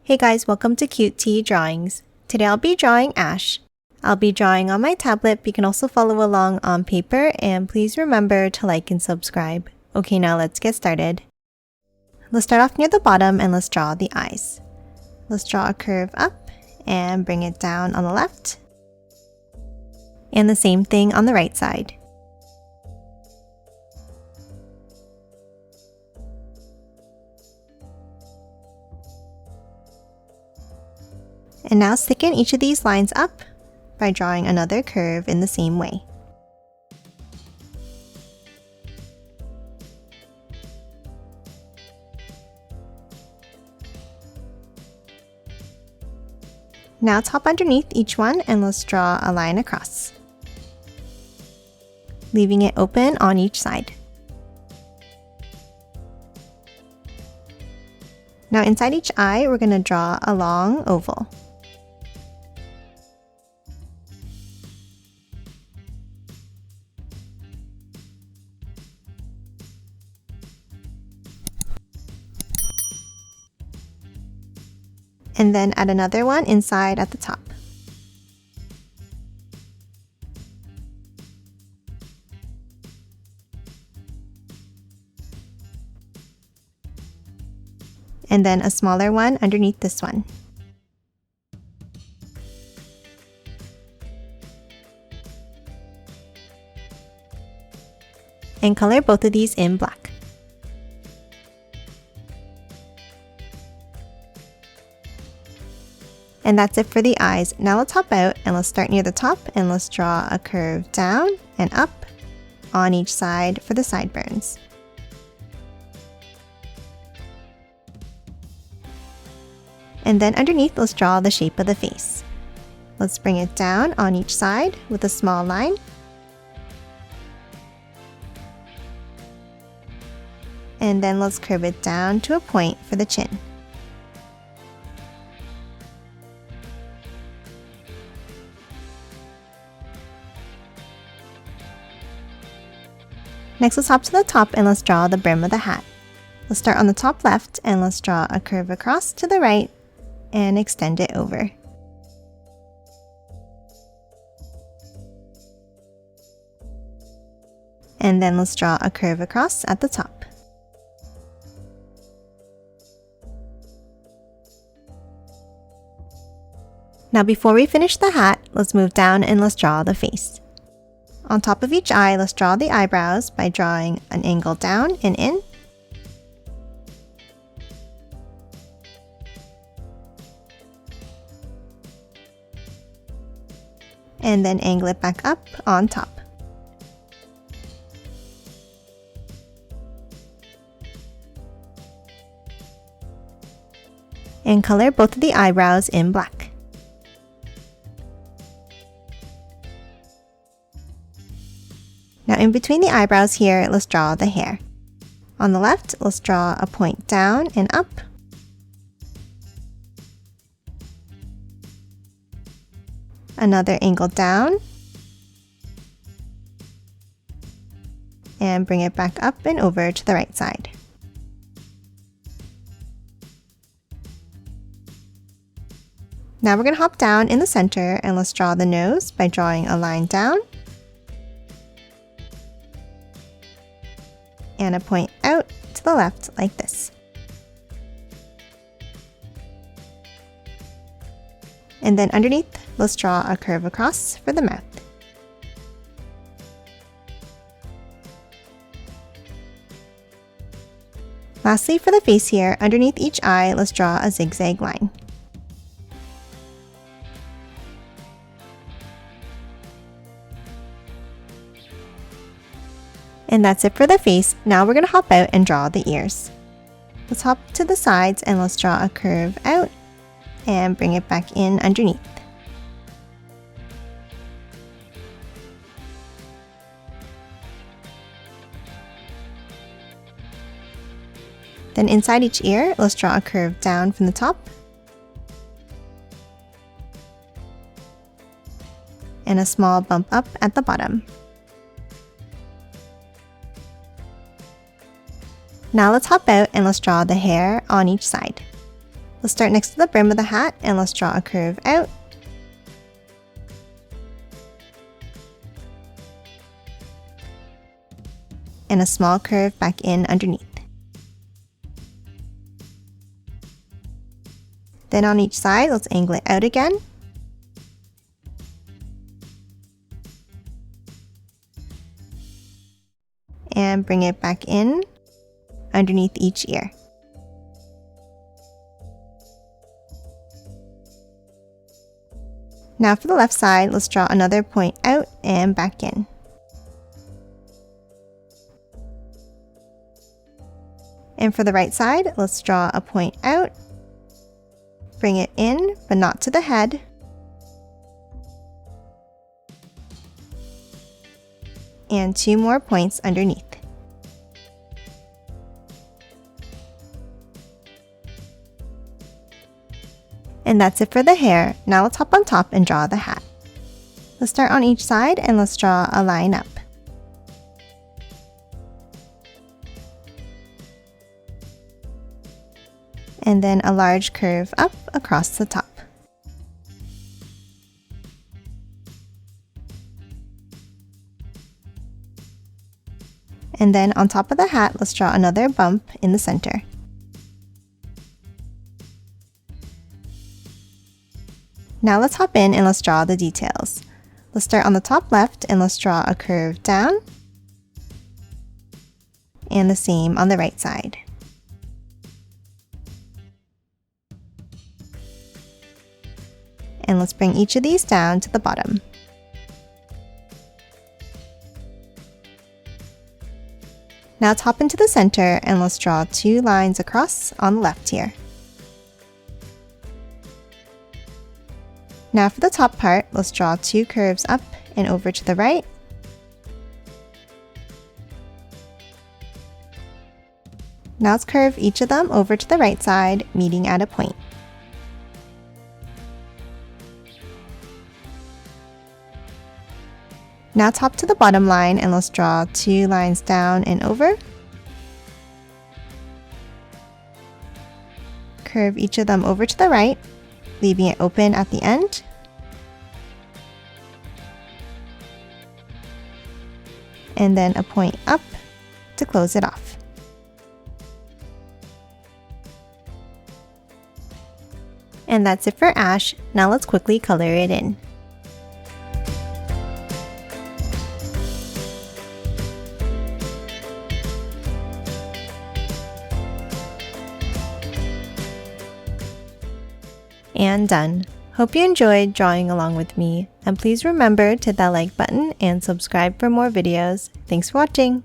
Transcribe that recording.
Hey guys, welcome to Cute Tea Drawings. Today I'll be drawing Ash. I'll be drawing on my tablet, but you can also follow along on paper, and please remember to like and subscribe. Okay, now let's get started. Let's start off near the bottom and let's draw the eyes. Let's draw a curve up and bring it down on the left. And the same thing on the right side. And now thicken each of these lines up by drawing another curve in the same way. Now top underneath each one and let's draw a line across, leaving it open on each side. Now inside each eye, we're going to draw a long oval. And then add another one inside at the top. And then a smaller one underneath this one. And color both of these in black. And that's it for the eyes. Now let's hop out and let's start near the top and let's draw a curve down and up on each side for the sideburns. And then underneath, let's draw the shape of the face. Let's bring it down on each side with a small line. And then let's curve it down to a point for the chin. Next, let's hop to the top and let's draw the brim of the hat. Let's start on the top left and let's draw a curve across to the right and extend it over. And then let's draw a curve across at the top. Now before we finish the hat, let's move down and let's draw the face. On top of each eye, let's draw the eyebrows by drawing an angle down and in. And then angle it back up on top. And color both of the eyebrows in black. Now in between the eyebrows here, let's draw the hair. On the left, let's draw a point down and up. Another angle down. And bring it back up and over to the right side. Now we're going to hop down in the center and let's draw the nose by drawing a line down. And a point out to the left like this. And then underneath, let's draw a curve across for the mouth. Lastly, for the face here, underneath each eye, let's draw a zigzag line. And that's it for the face. Now we're going to hop out and draw the ears. Let's hop to the sides and let's draw a curve out and bring it back in underneath. Then inside each ear, let's draw a curve down from the top and a small bump up at the bottom. Now let's hop out and let's draw the hair on each side. Let's start next to the brim of the hat and let's draw a curve out. And a small curve back in underneath. Then on each side, let's angle it out again. And bring it back in underneath each ear. Now for the left side, let's draw another point out and back in. And for the right side, let's draw a point out, bring it in, but not to the head. And 2 more points underneath. And that's it for the hair. Now let's hop on top and draw the hat. Let's start on each side and let's draw a line up. And then a large curve up across the top. And then on top of the hat, let's draw another bump in the center. Now let's hop in and let's draw the details. Let's start on the top left and let's draw a curve down. And the same on the right side. And let's bring each of these down to the bottom. Now let's hop into the center and let's draw 2 lines across on the left here. Now for the top part, let's draw 2 curves up and over to the right. Now let's curve each of them over to the right side, meeting at a point. Now top to the bottom line and let's draw 2 lines down and over. Curve each of them over to the right, leaving it open at the end. And then a point up to close it off. And that's it for Ash. Now let's quickly color it in. And done. Hope you enjoyed drawing along with me, and please remember to hit that like button and subscribe for more videos. Thanks for watching!